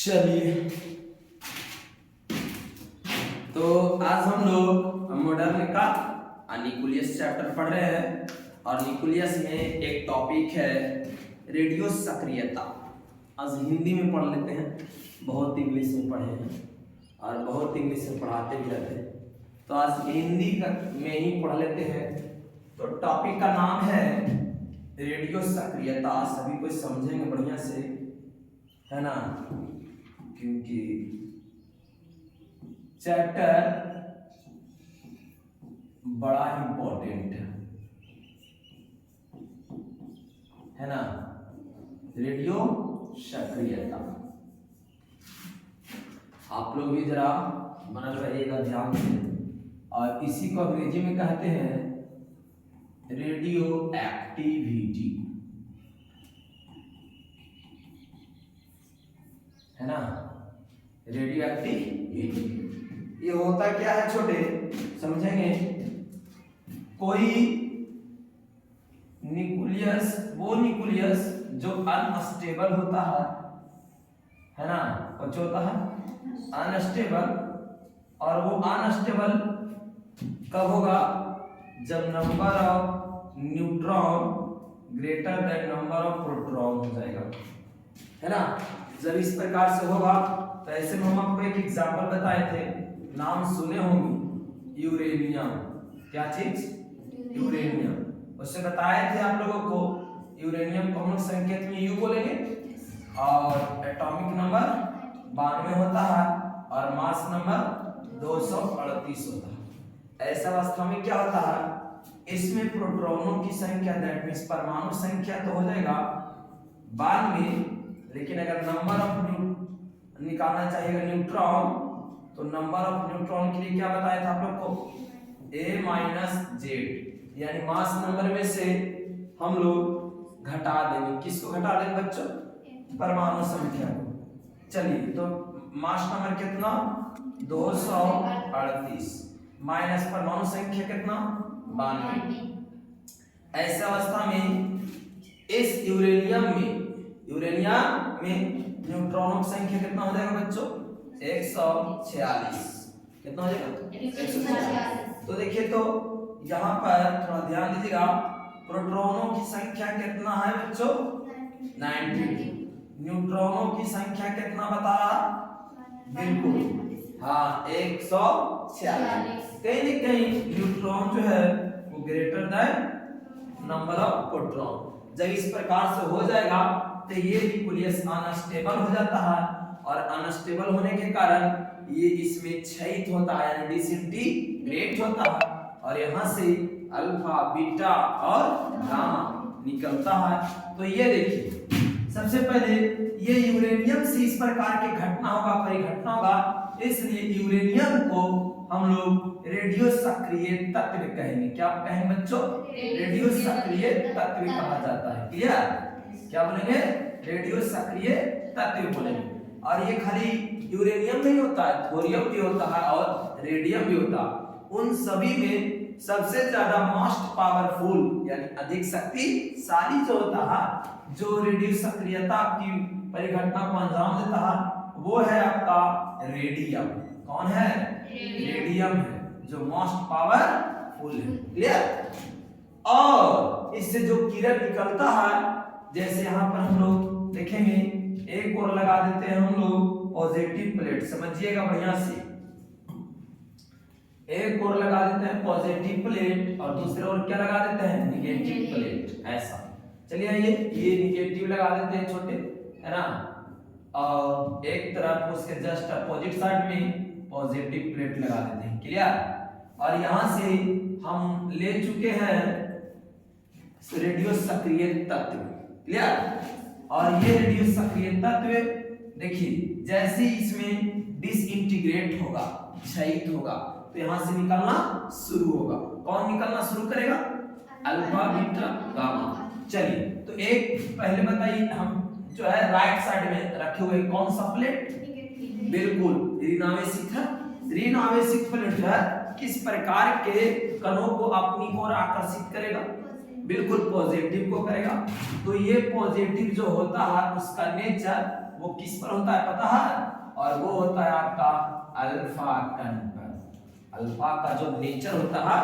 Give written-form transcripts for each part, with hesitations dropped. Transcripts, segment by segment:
चलिए, तो आज हम लोग मॉडर्न का न्यूक्लियस चैप्टर पढ़ रहे हैं और न्यूक्लियस में एक टॉपिक है रेडियो सक्रियता। आज हिंदी में पढ़ लेते हैं, बहुत इंग्लिश में पढ़े हैं और बहुत इंग्लिश में पढ़ाते भी रहते हैं, तो आज हिंदी में ही पढ़ लेते हैं। तो टॉपिक का नाम है रेडियो सक्रियता। सभी को समझेंगे बढ़िया से, है ना, क्योंकि चैप्टर बड़ा इंपॉर्टेंट है ना, रेडियो सक्रियता। आप लोग भी जरा बना रहिएगा, ध्यान दें। और इसी को अंग्रेजी में कहते हैं रेडियो एक्टिविटी, है ना, रेडियो एक्टिविटी। ये होता क्या है छोटे, समझेंगे। कोई न्यूक्लियस, वो न्यूक्लियस जो अनस्टेबल होता है ना, और जो होता है अनस्टेबल, और वो अनस्टेबल कब होगा, जब number of neutron greater than number of proton हो जाएगा, है ना। जब इस प्रकार से होगा तो ऐसे में हम आपको एक एग्जांपल बताए थे, नाम सुने होंगे, यूरेनियम। क्या चीज? यूरेनियम। उससे बताए थे आप लोगों को यूरेनियम को हम संकेत में यू बोलेंगे और एटॉमिक नंबर 92 होता है और मास नंबर 238 होता है। ऐसा अवस्था में क्या होता है, इसमें प्रोटॉनों की संख्या, दैट मींस परमाणु संख्या तो हो जाएगा 92, लेकिन अगर नंबर ऑफ निकालना चाहिए न्यूट्रॉन, तो नंबर ऑफ न्यूट्रॉन के लिए क्या बताया था आप लोग को, a-z, यानी मास नंबर में से हम लोग घटा देंगे। किसको घटा देंगे बच्चों? परमाणु संख्या को। चलिए, तो मास नंबर कितना, 238 माइनस परमाणु संख्या कितना, 92। ऐसा अवस्था में इस यूरेनियम में न्यूट्रॉनों की संख्या कितना हो जाएगा बच्चों, 146। कितना हो जाएगा? 146। तो देखिए, तो यहाँ पर थोड़ा ध्यान दीजिएगा, प्रोटॉनों की संख्या कितना है बच्चों, 92। न्यूट्रॉनों की संख्या कितना बता रहा, बिल्कुल हाँ 146। कहीं न कहीं न्यूट्रॉन जो है वो greater than number of proton. जब इस प्रकार से हो जाएगा तो ये न्यूक्लियस अनस्टेबल हो जाता है, और अनस्टेबल होने के कारण ये इसमें क्षयित होता है, यानी डिसइंटीग्रेट होता है, और यहाँ से अल्फा, बीटा और गामा निकलता है। तो ये देखिए, सबसे पहले ये यूरेनियम से इस प्रकार की घटना होगा, परिघटना होगा, इसलिए यूरेनियम को हम लोग रेडियो सक्रिय तत्व कहेंगे। क्या कहेंगे बच्चों? रेडियो सक्रिय तत्व कहा जाता है। क्लियर? क्या बोलेंगे? रेडियो सक्रिय तत्व बोलेंगे। और ये खाली यूरेनियम नहीं होता है, थोरियम भी होता है और रेडियम भी होता है। उन सभी में सबसे ज्यादा मोस्ट पावरफुल, यानी अधिक शक्तिशाली जो होता है, जो रेडियो सक्रियता की परिघटना को अंजाम देता है, वो है आपका रेडियम। कौन है? रेडियम है, जो मोस्ट पावरफुल है। क्लियर? और इससे जो किरण निकलता है, जैसे यहाँ पर हम लोग देखेंगे, एक ओर लगा देते हैं हम लोग पॉजिटिव प्लेट, समझिएगा बढ़िया से, एक ओर लगा देते हैं पॉजिटिव प्लेट और दूसरे ओर क्या लगा देते हैं, निगेटिव प्लेट। ऐसा, चलिए ये निगेटिव लगा देते हैं छोटे, है ना, और एक तरफ उसके जस्ट अपोजिट साइड में पॉजिटिव प्लेट लगा देते हैं। क्लियर? और यहां से हम ले चुके हैं रेडियो सक्रिय तत्व। क्लियर? और ये रेडियो सक्रिय तत्व देखिए, जैसे इसमें डिसइंटीग्रेट होगा, क्षयित होगा, तो यहां से निकलना शुरू होगा। कौन निकलना शुरू करेगा? Alpha, beta, gamma. चलिए, तो एक पहले बताइए, हम जो है राइट साइड में रखे हुए कौन सा प्लेट? बिल्कुल ऋणावेशित है। ऋणावेशित प्लेट जो है किस प्रकार के कणों को अपनी ओर आकर्षित करेगा? बिल्कुल पॉजिटिव को करेगा। तो ये पॉजिटिव जो होता है उसका नेचर वो किस पर होता है पता है? और वो होता है आपका अल्फा कण पर। अल्फा का जो नेचर होता है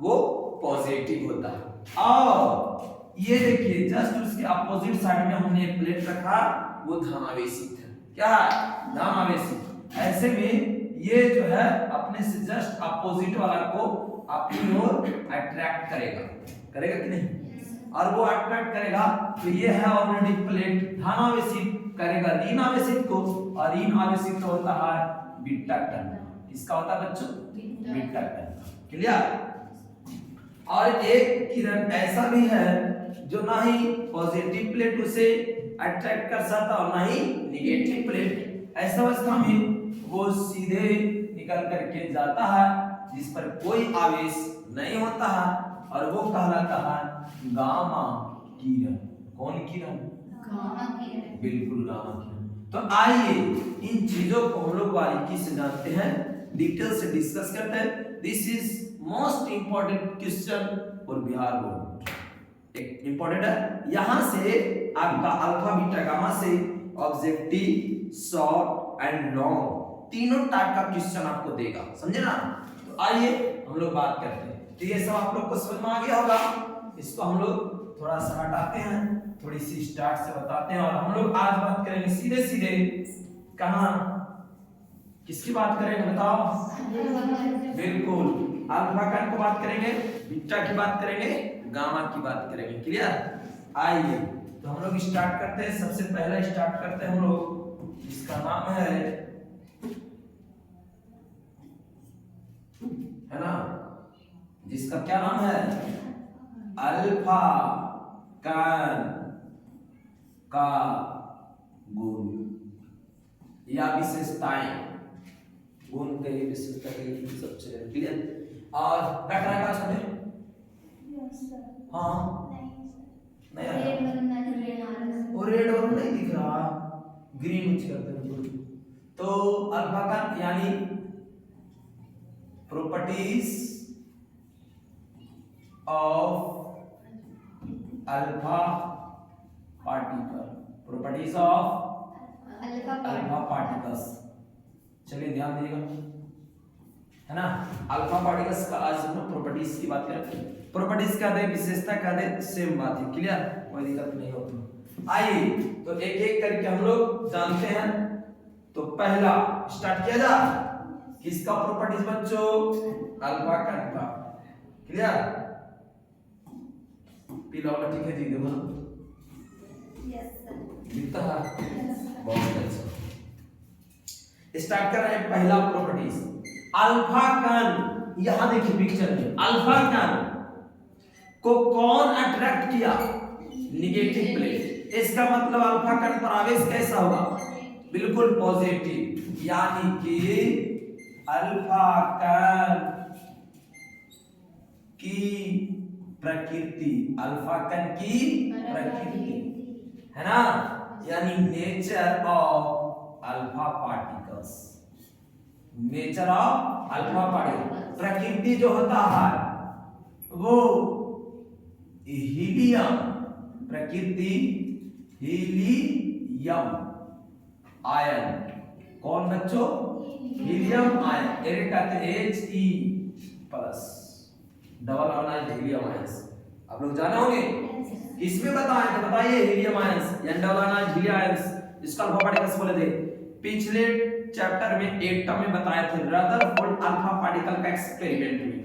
वो पॉजिटिव होता है। और ये देखिए जस्ट उसके अपोजिट साइड में हमने प्लेट रखा, वो धनावेशित है। क्या है? धनावेशित। ऐसे में ये जो है अपने से जस्ट अपोजिट वाला को अपनी ओर अट्रैक्ट करेगा, करेगा कि नहीं? और वो अट्रैक्ट करेगा तो ये है ऑलरेडी प्लेट, धनावेशित करेगा ऋण आवेशित को, और ऋण आवेशित होता है बीटा कण। किसका होता है बच्चों? बीटा कण। क्लियर? और एक किरण ऐसा भी है जो ना ही पॉजिटिव प्लेट उसे अट्रैक्ट कर सकता और ना ही नेगेटिव प्लेट। ऐसा अवस्था में वो सीधे निकल करके जाता है जिस पर कोई आवेश नहीं होता है, और वो कहलाता है गामा किरण। कौन किरण? गामा किरण। बिल्कुल गामा किरण। तो आइए इन चीजों को हम लोग बारीकी से जानते हैं, डिटेल से डिस्कस करते हैं। This is most important question for Bihar board. एक इंपॉर्टेंट है, यहां से आपका अल्फा बीटा गामा से ऑब्जेक्टिव, शॉर्ट एंड लॉन्ग तीनों टाइप का क्वेश्चन आपको देगा, समझे ना? तो आइए हम लोग बात करते हैं। तो ये सब आप लोग को समझ में आ गया होगा। इसको हम लोग थोड़ा सा हटाते हैं, थोड़ी सी स्टार्ट से बताते हैं, और हम लोग आज बात करेंगे सीधे सीधे कहां, किसकी बात करेंगे बताओ? बिल्कुल अल्फा कण की बात करेंगे, बीटा की बात करेंगे, गामा की बात करेंगे। क्लियर? आइए तो हम लोग स्टार्ट करते हैं। सबसे पहला स्टार्ट करते हैं हम लोग, जिसका नाम है ना, जिसका क्या नाम है? अल्फा कण का गुण या विशेषताएं। गुण कही विशेषता कही सबसे क्लियर। और कट रहा है छोटे? हाँ नहीं आ रहा, और रेड वाला नहीं दिख रहा, ग्रीन यूज करते हैं। तो अल्फा कण यानी properties of alpha particle, properties of alpha particles. चलिए ध्यान दीजिएगा, है ना? अल्फा पार्टिकल्स का आज हम प्रॉपर्टीज की बात करें। प्रॉपर्टीज क्या दे, विशेषता क्या दे, सेम बात है। क्लियर? कोई दिक्कत नहीं होती। आइए तो एक एक करके हम लोग जानते हैं। तो पहला स्टार्ट किया जा, किसका प्रॉपर्टीज बच्चों? अल्फा कण का। क्लियर? पीला वाला ठीक है जी, देखो ना दिखता है, बहुत अच्छा। स्टार्ट कर रहे हैं पहला प्रॉपर्टीज, अल्फा कण। यहां देखिए पिक्चर में, अल्फा कण को कौन अट्रैक्ट किया? Negative plate. इसका मतलब अल्फा कण पर आवेश कैसा होगा? बिल्कुल पॉजिटिव। यानी कि अल्फा कण की प्रकृति, अल्फा कण की प्रकृति, है ना? यानी nature of alpha particles, nature of alpha particle, प्रकृति जो होता है वो हीलियम, प्रकृति हीलियम आयन। कौन बच्चों? Helium ion. एक कहते हैं He plus double ion helium ions. आप लोग जाने होंगे, किसमें बताएं तो बताइए, हीलियम आयंस या डबल आयन हीलियम आयंस, इसका अल्फा पार्टिकल्स बोले थे। पिछले चैप्टर में एक टर्म में बताए थे, रदरफोर्ड अल्फा पार्टिकल का एक्सपेरिमेंट में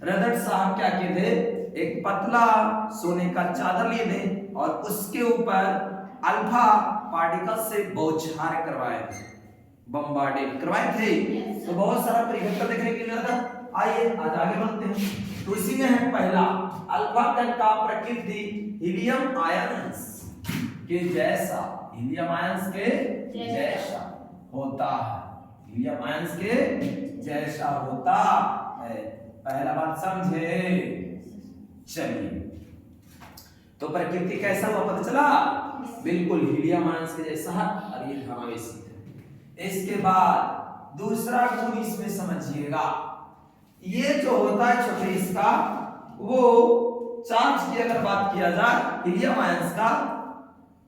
रदर साहब क्या किए थे, एक पतला सोने का चादर लिए थे और उसके ऊपर अल्फा पार्टिकल से बौछार करवाए थे, बम्बार्डेड करवाए थे। तो बहुत सारा परिवर्तन देखने के लिए मिला था। आइए आज आगे बढ़ते हैं। तो इसी में है पहला, अल्फा कण का प्रकृति हीलियम आयंस के जैसा, हीलियम आयंस के जैसा होता है, हीलियम आयंस के जैसा होता है। पहला बात समझे? चलिए तो प्रकृति कैसा हुआ पता चला? बिल्कुल हीलियम आयंस के जैसा है और ये धनावेशित है। इसके बाद दूसरा गुण इसमें समझिएगा, ये जो होता है छोटे इसका, वो चार्ज की अगर बात किया जाए हीलियम आयंस का,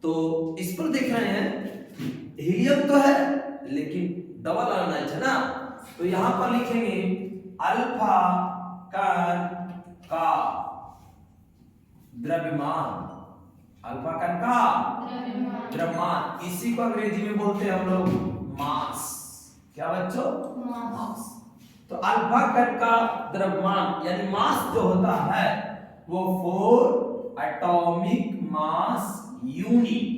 तो इस पर देख रहे हैं हीलियम तो है लेकिन डबल आयोनाइज है ना, तो यहां पर लिखेंगे अल्फा कण का द्रव्यमान, अल्फा कण का द्रव्यमान, इसी को अंग्रेजी में बोलते हैं हम लोग मास। क्या बच्चों? मास। तो अल्फा कण का द्रव्यमान यानी मास जो होता है वो 4 एटॉमिक मास यूनिट,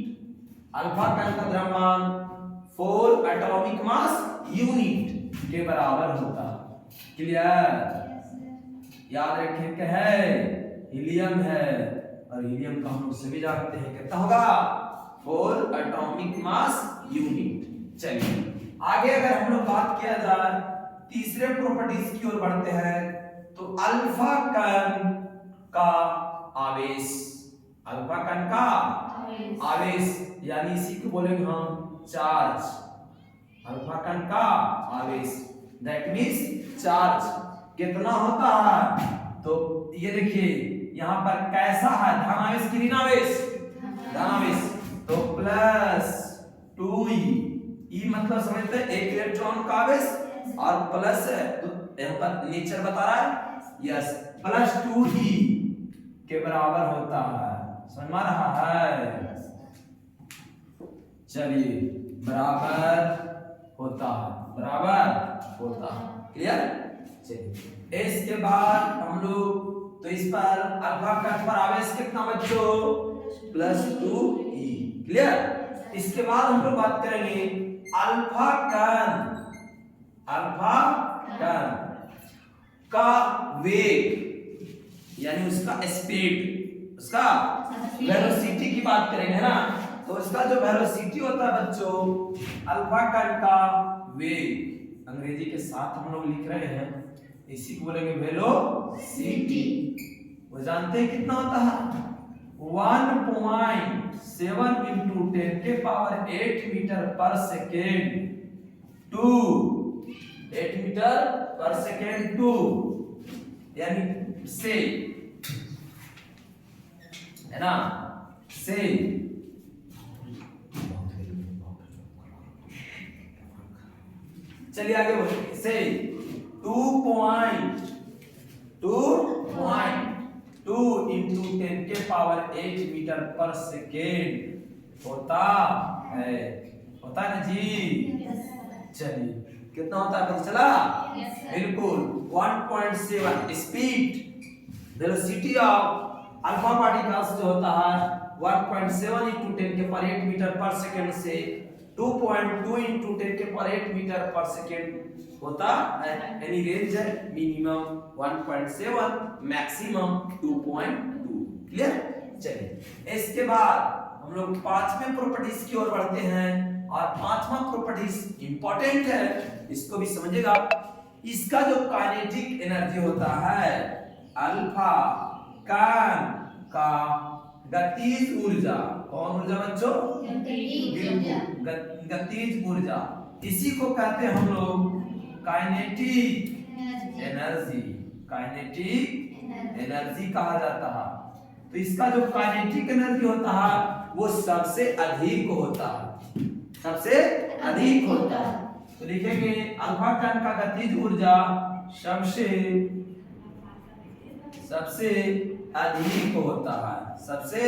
अल्फा कण का द्रव्यमान 4 एटॉमिक मास यूनिट के बराबर होता है। क्लियर? याद रखें क्या है? हीलियम है, और हीलियम का हम लोग सभी जानते हैं कितना होगा? 4 एटॉमिक मास यूनिट। चलिए आगे अगर हम लोग बात किया जाए तीसरे प्रॉपर्टीज की ओर बढ़ते हैं, तो अल्फा कण का आवेश, अल्फा कण का आवेश यानी इसी को बोलेंगे हम चार्ज, अल्फा कण का आवेश दैट मींस चार्ज कितना होता है? तो ये देखिए यहां पर कैसा है, धनावेश की ऋणावेश? धनावेश, तो +2e, e मतलब समझते हैं एक इलेक्ट्रॉन का आवेश, और प्लस है तो यहां पर नेचर बता रहा है यस, +2e के बराबर होता है। समझ में आ रहा है? चलिए बराबर होता है, बराबर होता है। क्लियर? चलिए इसके बाद हम लोग तो इस पर अल्फा कण पर आवेश कितना बच्चों? +2e। क्लियर? इसके बाद हम लोग बात करेंगे अल्फा कण, अल्फा कण का वेग यानी उसका स्पीड, उसका वेलोसिटी की बात करेंगे है ना, तो उसका जो वेलोसिटी होता है बच्चों, अल्फा कण का वेग अंग्रेजी के साथ हम लोग लिख रहे हैं, इसी को बोलेंगे वेलोसिटी। वो जानते हैं कितना होता है? 1.7 into 10 के पावर 8 मीटर पर सेकेंड टू 8 मीटर पर सेकेंड टू यानी से, है ना, से चलिए आगे बोलिए से 2.2 into 10 के पावर 8 मीटर पर सेकेंड होता है, होता है ना जी? चलिए कितना होता है पता चला? बिल्कुल 1.7 speed velocity of alpha particles जो होता है 1.7 into 10 के पावर 8 मीटर पर सेकेंड से 2.2 into 10 के पावर 8 मीटर पर सेकेंड होता है, यानी रेंज है मिनिमम 1.7 मैक्सिमम 2.2। क्लियर? चलिए इसके बाद हम लोग पांचवें प्रॉपर्टीज की ओर बढ़ते हैं, और पांचवा प्रॉपर्टीज इंपॉर्टेंट है, इसको भी समझिएगा। इसका जो काइनेटिक एनर्जी होता है अल्फा कण का गतिज ऊर्जा, कौन ऊर्जा बच्चों? गतिज ऊर्जा, इसी को कहते हैं हम लोग काइनेटिक एनर्जी, काइनेटिक एनर्जी कहा जाता है। तो इसका जो काइनेटिक एनर्जी होता है वो सबसे अधिक होता है, सबसे अधिक होता है। तो लिखेंगे अल्फा कण का गतिज ऊर्जा सबसे अधिक होता है, सबसे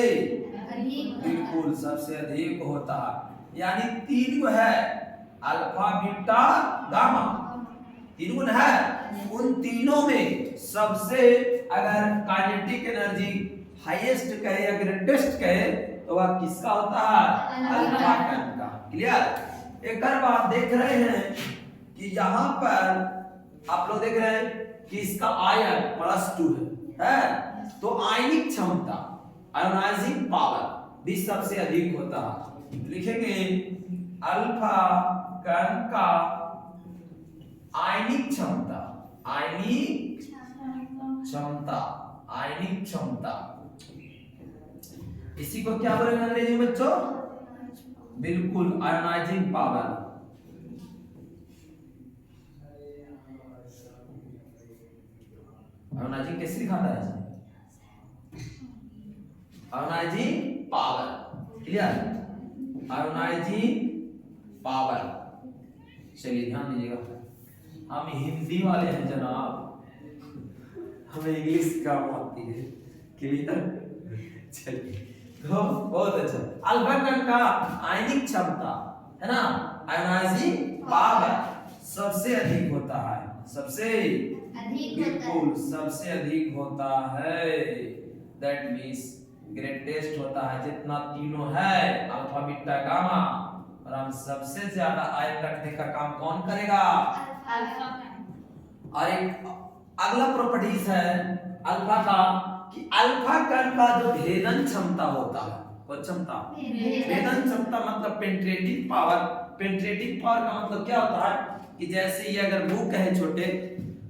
बिल्कुल सबसे अधिक होता है, यानी 3 को है अल्फा बीटा गामा, 3 गुण है, उन तीनों में सबसे अगर काइनेटिक एनर्जी हाईएस्ट कहे या ग्रेटेस्ट कहे तो वह किसका होता है? अल्फा कण का। क्लियर? एक और बात देख रहे हैं कि यहाँ पर आप लोग देख रहे हैं कि इसका आयन +2 है, तो आयनिक क्षमता आयोनाइजिंग पावर भी सबसे अधिक होता है। लिखेंगे अल्फा कण का आयनिक क्षमता, आयनिक क्षमता, आयनिक क्षमता, इसी को क्या बोलेंगे अंग्रेजी में बच्चों? बिल्कुल आयोनाइजिंग पावर। आयोनाइजिंग कैसे लिखा था? Ionising power. Clear? Ionising power. चलिए ध्यान दीजिएगा, हम हिंदी वाले हैं जनाब, हमें इंग्लिश काम आती है। क्लियर? चलिए तो बहुत अच्छा। अल्फा कण का आयनिक क्षमता है ना, आयोनाइजिंग पावर सबसे अधिक होता है, सबसे अधिक, बिल्कुल सबसे अधिक होता है। दैट मींस ग्रेटेस्ट होता है, जितना तीनों है अल्फा बीटा गामा, और हम सबसे ज्यादा आयन रखने का काम कौन करेगा? अल्फा। और एक अगला प्रॉपर्टीज है अल्फा का कि अल्फा कण का जो भेदन क्षमता होता है, वो क्षमता भेदन क्षमता मतलब पेनिट्रेटिंग पावर। पेनिट्रेटिंग पावर का मतलब क्या होता है कि जैसे ये अगर बुक है छोटे,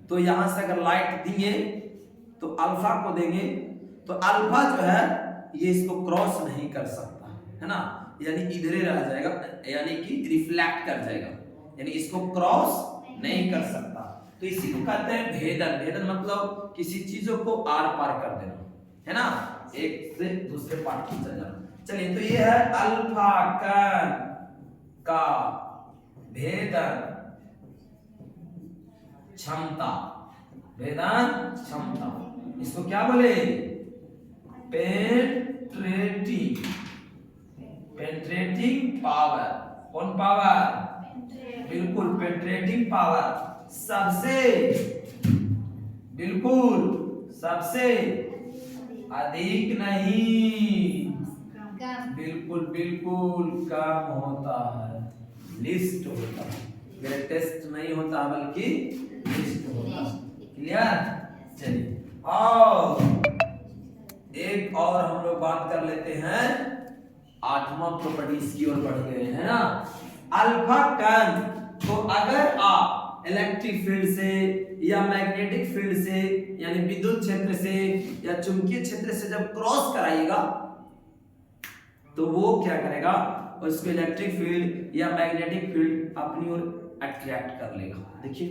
तो यहां से अगर लाइट देंगे तो अल्फा को देंगे, तो अल्फा जो है ये इसको क्रॉस नहीं कर सकता है ना, यानी इधरे रह जाएगा, यानी कि रिफ्लेक्ट कर जाएगा, यानी इसको क्रॉस नहीं कर सकता। तो इसी को कहते हैं भेदन। भेदन मतलब किसी चीजों को आर पार कर देना, है ना, एक से दूसरे पार्ट की चल जाना। चलिए तो ये है अल्फा कण का भेदन क्षमता। भेदन क्षमता इसको क्या बोले? Penetrating power. कौन पावर? बिल्कुल पेनिट्रेटिंग पावर, सबसे बिल्कुल सबसे अधिक नहीं, बिल्कुल बिल्कुल कम होता है, लिस्ट होता है, ग्रेटेस्ट नहीं होता बल्कि लिस्ट होता है। क्लियर? चलिए और एक और हम लोग बात कर लेते हैं, 8वां प्रॉपर्टीज की ओर बढ़ गए हैं ना। अल्फा कण तो अगर आप इलेक्ट्रिक फील्ड से या मैग्नेटिक फील्ड से यानी विद्युत क्षेत्र से या चुंबकीय क्षेत्र से जब क्रॉस कराइएगा तो वो क्या करेगा? उसको इलेक्ट्रिक फील्ड या मैग्नेटिक फील्ड अपनी ओर अट्रैक्ट कर लेगा। देखिए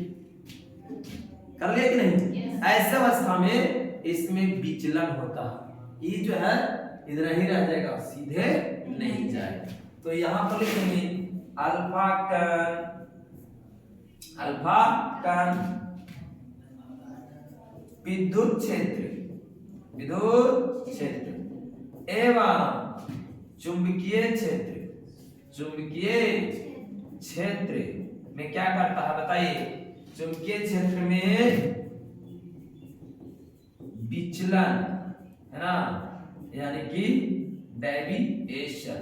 कर लिया कि नहीं? ऐसे अवस्था में इसमें विचलन होता है, ये जो है इधर ही रह जाएगा, सीधे नहीं जाएगा। तो यहां पर लिखेंगे अल्फा कण, अल्फा कण विद्युत क्षेत्र, विद्युत क्षेत्र एवं चुंबकीय क्षेत्र, चुंबकीय क्षेत्र में क्या करता है बताइए? चुंबकीय क्षेत्र में विचलन, है ना, यानी कि डेविएशन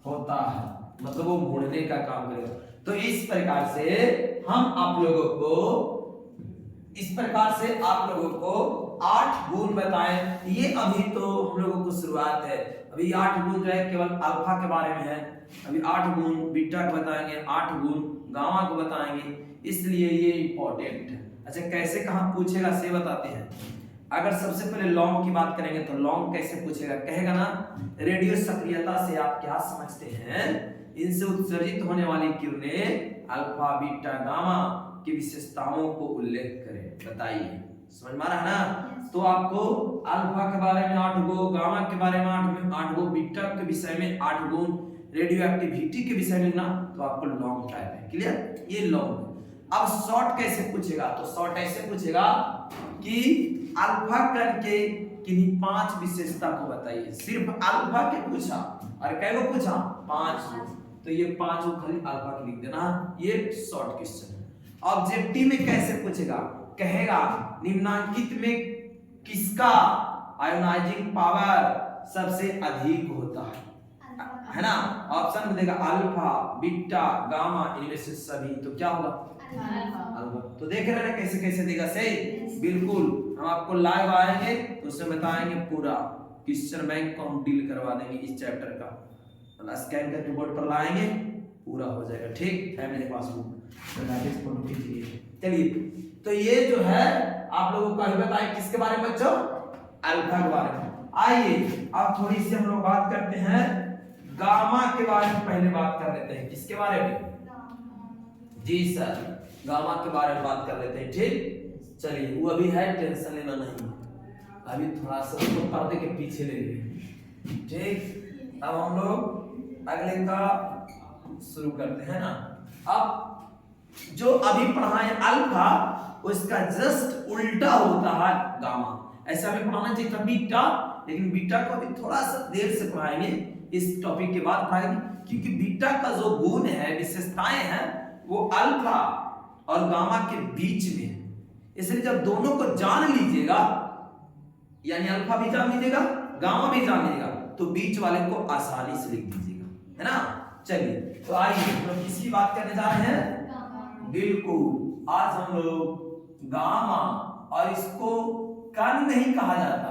होता है, मतलब वो मुड़ने का काम करेगा। तो इस प्रकार से हम आप लोगों को, इस प्रकार से आप लोगों को 8 गुण बताएं। ये अभी तो हम लोगों को शुरुआत है, अभी 8 गुण जो है केवल अल्फा के बारे में है, अभी 8 गुण बीटा को बताएंगे, 8 गुण गामा को बताएंगे, इसलिए ये इंपॉर्टेंट है। अच्छा कैसे कहां पूछेगा से बताते हैं। अगर सबसे पहले लॉन्ग की बात करेंगे तो लॉन्ग कैसे पूछेगा? कहेगा ना रेडियो सक्रियता से आप क्या समझते हैं? इनसे उत्सर्जित होने वाली किरणें अल्फा बीटा गामा की विशेषताओं को उल्लेख करें, बताइए। समझ में आ रहा है ना? तो आपको अल्फा के बारे में 8 गो, गामा के बारे में 8 गो, बीटा के विषय में 8 गुण, रेडियो एक्टिविटी के विषय में ना तो आपको लॉन्ग टाइप है। क्लियर? ये लॉन्ग। अब शॉर्ट कैसे पूछेगा? तो शॉर्ट ऐसे पूछेगा कि अल्फा कण के किन्हीं 5 विशेषता को बताइए। सिर्फ अल्फा के पूछा और कै को पूछा? 5। तो ये 5 खाली अल्फा के लिख देना, ये शॉर्ट क्वेश्चन है। ऑब्जेक्टिव में कैसे पूछेगा? कहेगा निम्नांकित में किसका आयोनाइजिंग पावर सबसे अधिक होता है ना? ऑप्शन में देगा अल्फा बीटा गामा, इनमें से सभी, तो क्या होगा? अल्फा। तो देख रहे हैं कैसे कैसे देगा? सही, बिल्कुल। हम आपको लाइव आएंगे तो उसमें बताएंगे, पूरा क्वेश्चन बैंक को हम डील करवा देंगे इस चैप्टर का, मतलब स्कैन करके बोर्ड पर लाएंगे, पूरा हो जाएगा। ठीक है, मेरे पास फोटो खींचिए। चलिए तो ये जो है आप लोगों को बताएं किसके बारे में बच्चों? अल्फा के बारे में। आइए अब थोड़ी सी हम लोग बात करते हैं गामा के बारे में। पहले बात कर लेते हैं किसके बारे में? जी सर, गामा के बारे में बात कर लेते हैं। ठीक, चलिए वो अभी है, टेंशन लेना नहीं, अभी थोड़ा सा उसको पर्दे के पीछे ले लिए। ठीक, अब हम लोग अगले का शुरू करते हैं ना। अब जो अभी पढ़ा है अल्फा, उसका जस्ट उल्टा होता है गामा। ऐसा हमें पढ़ाना चाहिए था बीटा, लेकिन बीटा को अभी थोड़ा सा देर से पढ़ाएंगे, इस टॉपिक के बाद पढ़ाएंगे, क्योंकि बीटा का जो गुण है, विशेषताएं हैं, वो अल्फा और गामा के बीच में है। इसलिए जब दोनों को जान लीजिएगा, यानी अल्फा भी जान लीजिएगा, गामा भी जान लीजिएगा, तो बीच वाले को आसानी से लिख दीजिएगा, है ना। चलिए तो आइए हम लोग किसकी बात करने जा रहे हैं? बिल्कुल, आज हम लोग गामा, और इसको कण नहीं कहा जाता,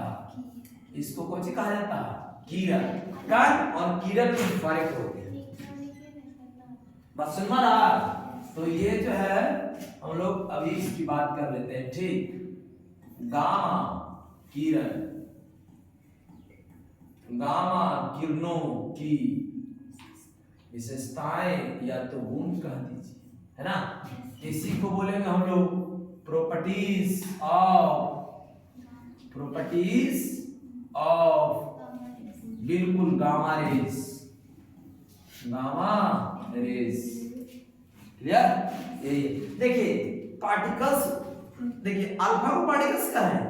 इसको कौन सी कहा जाता है? किरण। कण और किरण में फर्क होते हैं, बस सुन रहा। तो ये जो है हम लोग अभी इसकी बात कर लेते हैं, ठीक। गामा किरण, गामा किरणों की विशेषताएं या तो गुण कह दीजिए, है ना। इसी को बोलेंगे हम लोग प्रॉपर्टीज ऑफ बिल्कुल गामा रेज, क्लियर। ये देखिए पार्टिकल्स, देखिए अल्फा को पार्टिकल्स कह रहे हैं,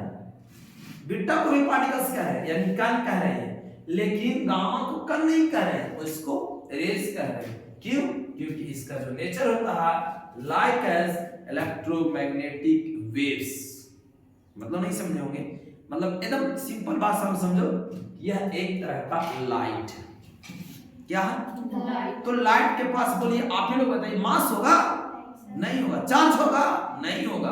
बीटा को भी पार्टिकल्स कह रहे हैं, यानी कण कह रहे हैं, लेकिन गामा को कण नहीं कह रहे हैं, उसको रेज कह रहे हैं। क्यों? क्योंकि इसका जो नेचर होता है लाइक एज इलेक्ट्रोमैग्नेटिक वेव्स। मतलब नहीं समझे होंगे, मतलब एकदम सिंपल भाषा में समझो, यह एक तरह का लाइट है। क्या है? लाइट। तो लाइट के पास बोलिए, आप ही लोग बताइए, मास होगा? नहीं होगा। चार्ज होगा? नहीं होगा।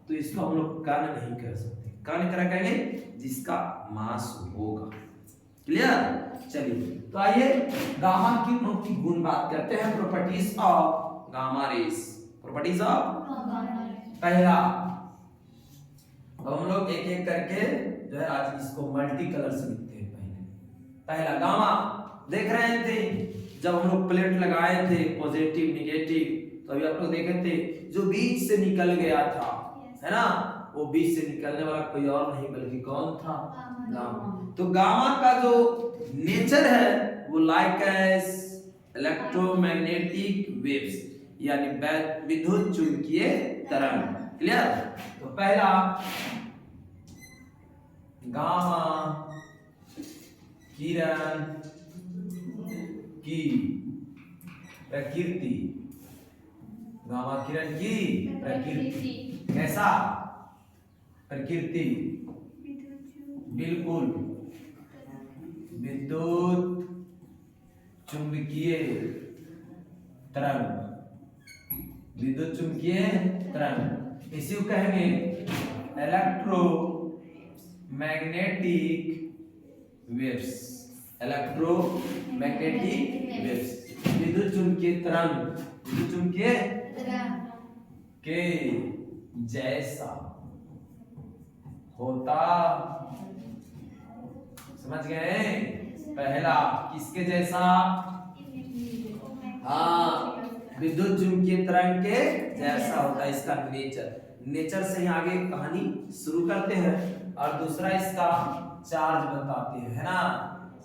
तो इसको हम लोग कण नहीं कर सकते, कण तरह कहेंगे जिसका मास होगा, क्लियर। चलिए तो आइए गामा किरणों की गुण बात करते हैं, properties of gamma rays. Properties of पहला, अब हम लोग एक एक करके जो है आज इसको मल्टी कलर से लिखते हैं। पहला गामा, देख रहे थे जब हम लोग प्लेट लगाए थे पॉजिटिव नेगेटिव, तो अभी आप लोग देखे थे जो बीच से निकल गया था, है ना, वो बीच से निकलने वाला कोई और नहीं बल्कि कौन था? गामा। तो गामा का जो नेचर है वो लाइक एज इलेक्ट्रोमैग्नेटिक वेव्स, यानी विद्युत चुंबकीय तरंग, क्लियर। तो पहला गामा किरण की प्रकृति, गामा किरण की प्रकृति कैसा? प्रकृति बिल्कुल विद्युत चुंबकीय तरंग, विद्युत चुंबकीय तरंग, इसी को कहेंगे इलेक्ट्रोमैग्नेटिक वेव्स, इलेक्ट्रोमैग्नेटिक वेव्स, विद्युत चुंबकीय तरंग, विद्युत चुंबकीय के जैसा होता, समझ गए? पहला किसके जैसा? हाँ, विद्युत चुंबकीय तरंग के जैसा होता है इसका नेचर से ही आगे कहानी शुरू करते हैं, और दूसरा इसका चार्ज बताते हैं, है ना।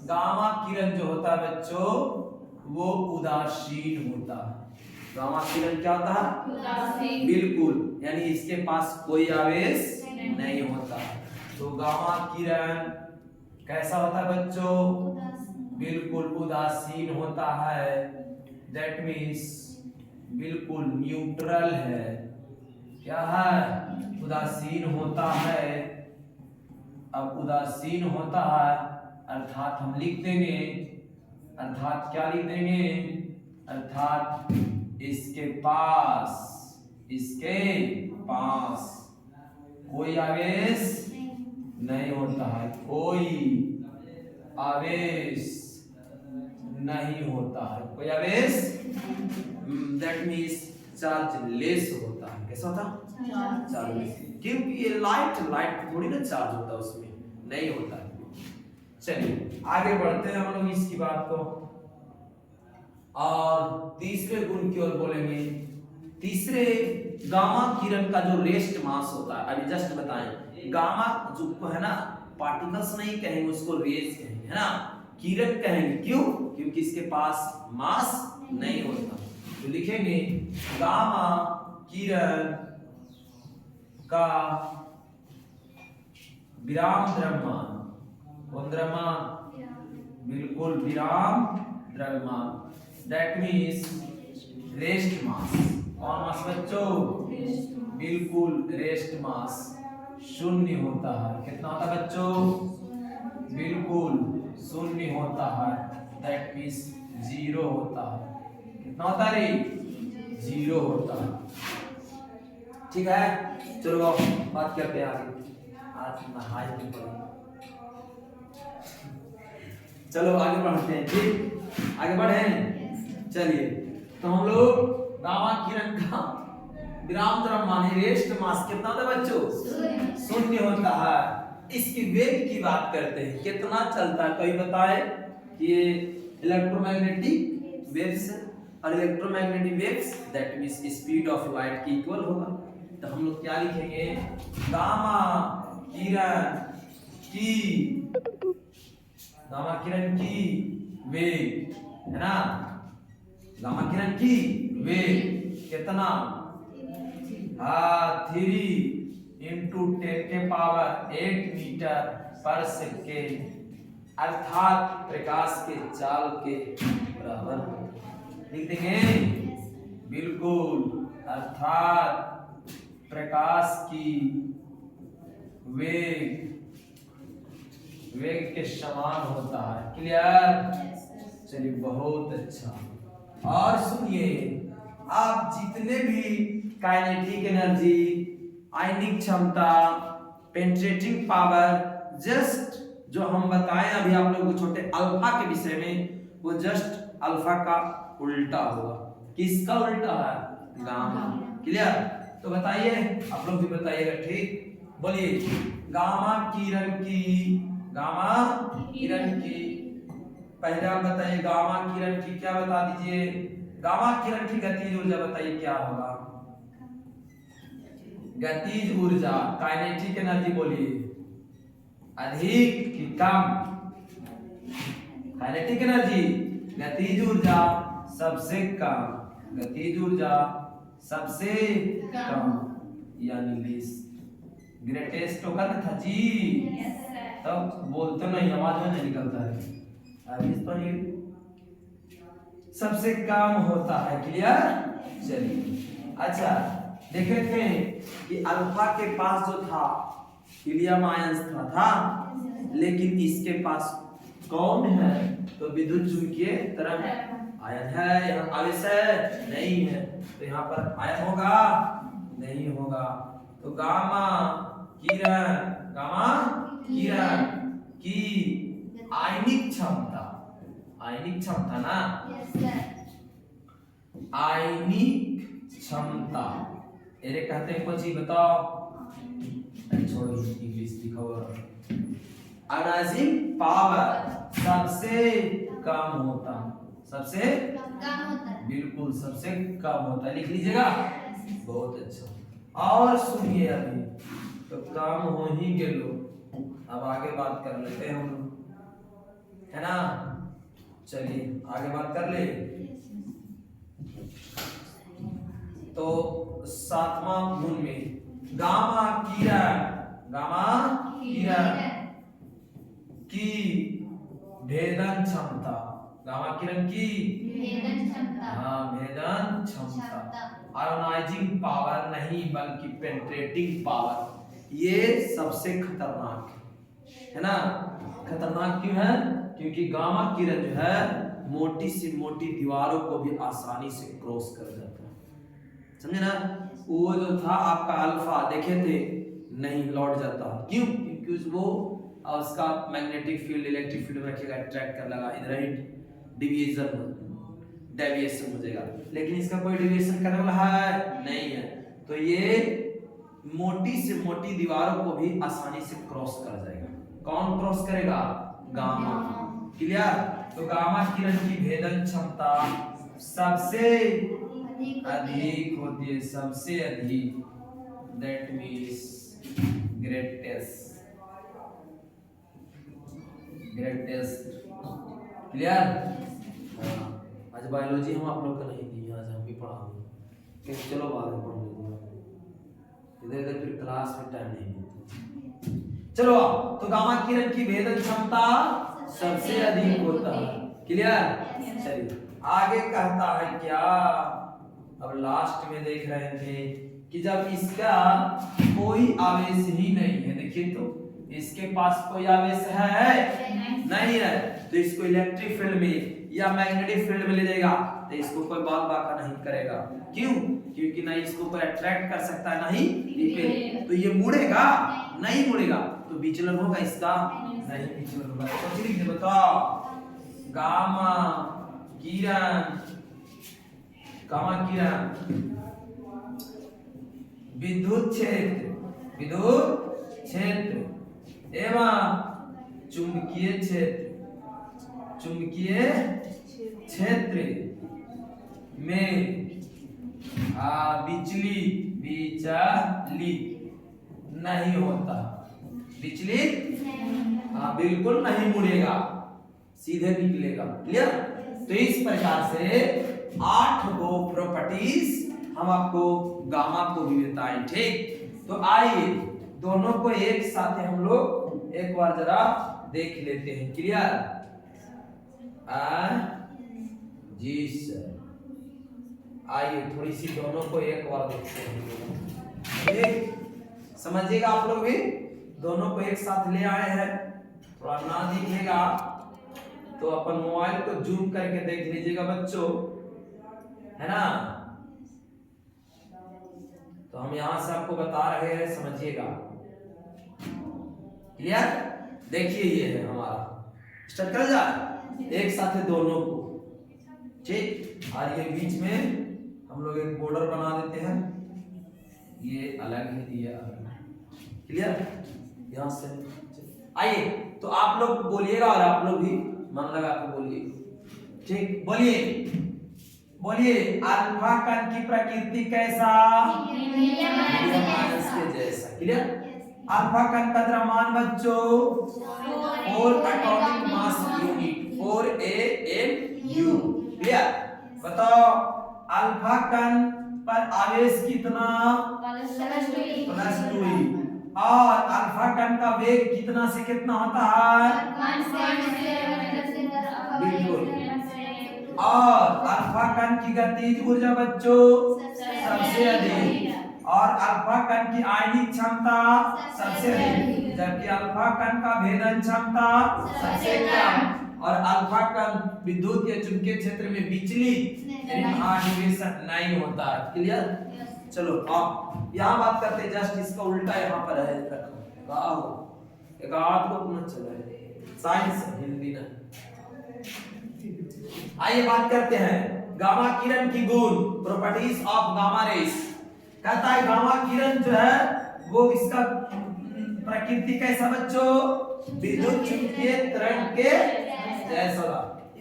गामा किरण जो होता है बच्चों वो उदासीन होता है। गामा किरण क्या होता है? उदासीन, बिल्कुल, यानी इसके पास कोई आवेश नहीं होता। तो गामा किरण कैसा होता है बच्चों? बिल्कुल उदासीन होता है, दैट मीन्स बिल्कुल न्यूट्रल है। क्या है? उदासीन होता है। अब उदासीन होता है अर्थात हम लिख देंगे, अर्थात क्या लिख देंगे? अर्थात इसके पास कोई आवेश नहीं होता है, कोई आवेश नहीं होता है, कोई आवेश, दैट मीन्स चार्ज लेस होता है। कैसा होता है? चार्ज लेस, क्योंकि ये लाइट थोड़ी ना चार्ज होता है, उसमें नहीं होता है। चलिए आगे बढ़ते हैं हम लोग इसकी बात को, और तीसरे गुण की ओर बोलेंगे। तीसरे, गामा किरण का जो रेस्ट मास होता है, अभी जस्ट बताएं, गामा जो है ना, पार्टिकल्स नहीं कहेंगे उसको, रेज कहेंगे, है ना, किरण कहेंगे। क्यों? क्योंकि इसके पास मास नहीं होता। तो लिखेंगे गामा किरण का विराम द्रव्यमान, कौन द्रव्यमान, बिल्कुल विराम द्रव्यमान, दैट मीन्स रेस्ट मास। कौन मास बच्चों, बिल्कुल रेस्ट मास शून्य होता है। कितना होता है बच्चों, बिल्कुल शून्य होता है, दैट मीन्स जीरो होता है। कितना होता है रे, जीरो होता है। ठीक है, चलो बात करते हैं आगे। आज नहाई नहीं पड़ी, चलो आगे बढ़ते हैं। ठीक, आगे बढ़े, चलिए। तो हम लोग गामा किरण का विराम द्रव्यमान रेस्ट मास कितना होता है बच्चों, शून्य होता है। इसकी वेग की बात करते हैं, कितना चलता है। कोई बताए कि ये इलेक्ट्रोमैग्नेटिक वेव्स और electromagnetic waves that means speed of light की इक्वल होगा। तो हम लोग क्या लिखेंगे, गामा किरण की, गामा किरण की वेग है ना, गामा किरण की वेग कितना, 3 इंटू 10 के पावर 8 मीटर पर सेकेंड, अर्थात प्रकाश के चाल के बराबर। लिख देंगे, बिल्कुल, अर्थात प्रकाश की वेग के समान होता है। क्लियर, चलिए बहुत अच्छा। और सुनिए, आप जितने भी काइनेटिक एनर्जी, आयनिक क्षमता, पेनिट्रेटिंग पावर, जस्ट जो हम बताएं अभी आप लोगों को छोटे अल्फा के विषय में, वो जस्ट अल्फा का उल्टा होगा। किसका उल्टा है, गामा। क्लियर, तो बताइए, आप लोग भी बताइएगा। ठीक, बोलिए, गामा किरण की, गामा किरण की, पहले आप बताइए गामा किरण की क्या बता दीजिए, गामा किरण की गतिज ऊर्जा बताइए क्या होगा। गतिज ऊर्जा, काइनेटिक एनर्जी बोलिए, अधिक कि कम, काइनेटिक एनर्जी, गतिज ऊर्जा सबसे कम, गतिज ऊर्जा सबसे कम, यानी लेस। ग्रेटेस्ट होगा ना था जी, तब बोलते नहीं, आवाज में नहीं निकलता है। अभी तो नहीं, सबसे कम होता है। क्लियर, चलिए अच्छा, देखे थे कि अल्फा के पास जो था हीलियम आयंस था, लेकिन इसके पास कौन है, तो विद्युत चुंबकीय तरंग आयन है। यहाँ आवेश है नहीं है, तो यहाँ पर आयन होगा नहीं होगा। तो गामा किरण, गामा किरण की आयनिक क्षमता, आयनिक क्षमता ना, आयनिक क्षमता एरे कहते हैं, कुछ ही बताओ, छोड़ो इंग्लिश लिखा हुआ, अनाजिक पावर सबसे कम होता, सबसे कम होता है, बिल्कुल सबसे कम होता है, लिख लीजिएगा, बहुत अच्छा। और सुनिए, अभी तो काम हो ही गए लोग, अब आगे बात कर लेते हैं हम लोग, है ना। चलिए आगे बात कर ले। तो 7वां गुण में गामा किरण, गामा किरण की भेदन क्षमता, गामा किरण की भेदन क्षमता, हाँ भेदन क्षमता, आयोनाइजिंग पावर नहीं बल्कि पेनिट्रेटिंग पावर, ये सबसे खतरनाक है ना। खतरनाक क्यों है, क्योंकि गामा किरण जो है मोटी से मोटी दीवारों को भी आसानी से क्रॉस कर जाता है, समझे ना। वो जो था आपका अल्फा देखे थे, नहीं लौट जाता, क्यों, क्योंकि वो उसका मैग्नेटिक फील्ड इलेक्ट्रिक फील्ड में रखेगा, अट्रैक्ट कर लगा, इधर ही डेविएशन हो जाएगा, लेकिन इसका कोई डेविएशन करने वाला है नहीं है। तो ये मोटी से मोटी दीवारों को भी आसानी से क्रॉस कर जाएगा। कौन क्रॉस करेगा, गामा। क्लियर, तो गामा किरण की भेदन क्षमता सबसे अधिक होती है, सबसे अधिक, that means greatest, greatest. Clear, हाँ, आज बायोलॉजी हम आप लोग को नहीं दी, आज हम भी पढ़ाएंगे। चलो बाद में पढ़ लेंगे, इधर इधर फिर क्लास में टाइम नहीं मिलता। चलो तो गामा किरण की भेदन क्षमता सबसे अधिक होता है। क्लियर? चलिए आगे कहता है क्या, अब लास्ट में देख रहे थे कि जब इसका कोई आवेश ही नहीं है, देखिए तो इसके पास कोई आवेश है नहीं है, तो इसको इलेक्ट्रिक फील्ड में या मैग्नेटिक फील्ड में ले जाएगा तो इसको कोई बात बाका नहीं करेगा। क्यों? क्योंकि ना इसको कोई अट्रैक्ट कर सकता है नहीं रिपेल, तो ये मुड़ेगा नहीं, मुड़ेगा तो विचलन होगा इसका नहीं, विचलन होगा। तो चलिए बताओ गामा किरण, गामा किरण विद्युत क्षेत्र एवं चुंबकीय क्षेत्र में विचलित नहीं होता, विचलित बिल्कुल नहीं मुड़ेगा, सीधे निकलेगा। क्लियर? तो इस प्रकार से 8 गो प्रॉपर्टीज हम आपको गामा को भी बताएं। ठीक, तो आइए दोनों को एक साथ हम लोग एक बार जरा देख लेते हैं। क्लियर? जी सर, आइए थोड़ी सी दोनों को एक बार देखते हैं। ठीक, समझिएगा आप लोग भी, दोनों को एक साथ ले आए हैं, थोड़ा ना दिखेगा तो अपन मोबाइल को जूम करके देख लीजिएगा बच्चों, है ना। तो हम यहां से आपको बता रहे हैं, समझिएगा। क्लियर? देखिए ये है हमारा, स्टार्ट कर जाए एक साथ दोनों को। ठीक, और ये बीच में हम लोग एक बॉर्डर बना देते हैं, ये अलग है, ये अलग। क्लियर? यहां से आइए तो आप लोग बोलिएगा और आप लोग भी मन लगा के बोलिए। ठीक, बोलिए बोलिए अल्फा कण की प्रकृति कैसा? के जैसा। क्लियर? अल्फा कण का द्रव्यमान बच्चों 4 atomic mass unit, 4 AMU। Clear? बताओ अल्फा कण पर आवेश कितना? +2, और अल्फा कण का वेग कितना से कितना होता है? बिल्कुल। और अल्फा कण की गतिज ऊर्जा बच्चों सबसे अधिक, और अल्फा कण की आयनिक क्षमता सबसे अधिक, जबकि अल्फा कण का भेदन क्षमता सबसे कम, और अल्फा कण विद्युत या चुंबकीय क्षेत्र में विचलित महानिवेशक नहीं होता। क्लियर? चलो अब यहाँ बात करते हैं, जस्ट इसका उल्टा यहाँ पर है, रखो एक हाथ को अपना चला है, साइंस हिंदी ना। आइए बात करते हैं गामा किरण की गुण, प्रॉपर्टीज ऑफ गामा रेस। कहता है गामा किरण जो है वो इसका प्रकृति कैसा बच्चों? विद्युत चुंबकीय तरंग के जैसा,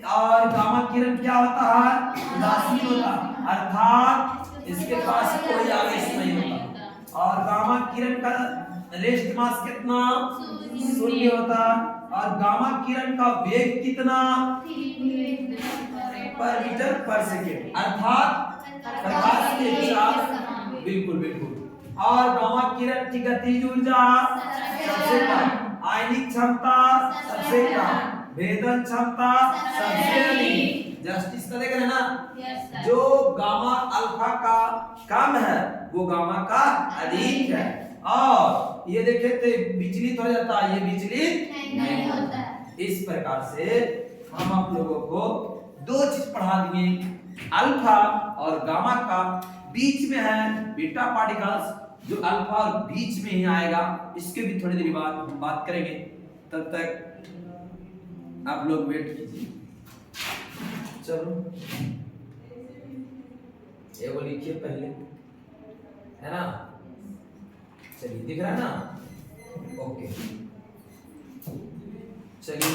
और गामा किरण क्या होता है? उदासीन होता, अर्थात इसके पास कोई आवेश नहीं होता, और गामा किरण का रेस्ट मास कितना? 0 होता, और गामा किरण का वेग कितना? पर मीटर पर सेकेंड, अर्थात प्रकाश के चार। बिल्कुल बिल्कुल। और गामा किरण की गतिज ऊर्जा सबसे कम, आयनिक क्षमता सबसे कम, भेदन क्षमता सबसे अधिक। जस्टिस का देख रहे हैं ना, जो गामा अल्फा का कम है वो गामा का अधिक है, और ये देखे तो विचलित हो जाता है, ये विचलित नहीं होता। इस प्रकार से हम आप लोगों को 2 चीज पढ़ा दिए, अल्फा और गामा का बीच में है बीटा पार्टिकल्स, जो अल्फा और बीच में ही आएगा, इसके भी थोड़ी देर बाद हम बात करेंगे। तब तक आप लोग वेट कीजिए। चलो ये वो लिखिए पहले, है ना। चलिए दिख रहा है ना, ओके चलिए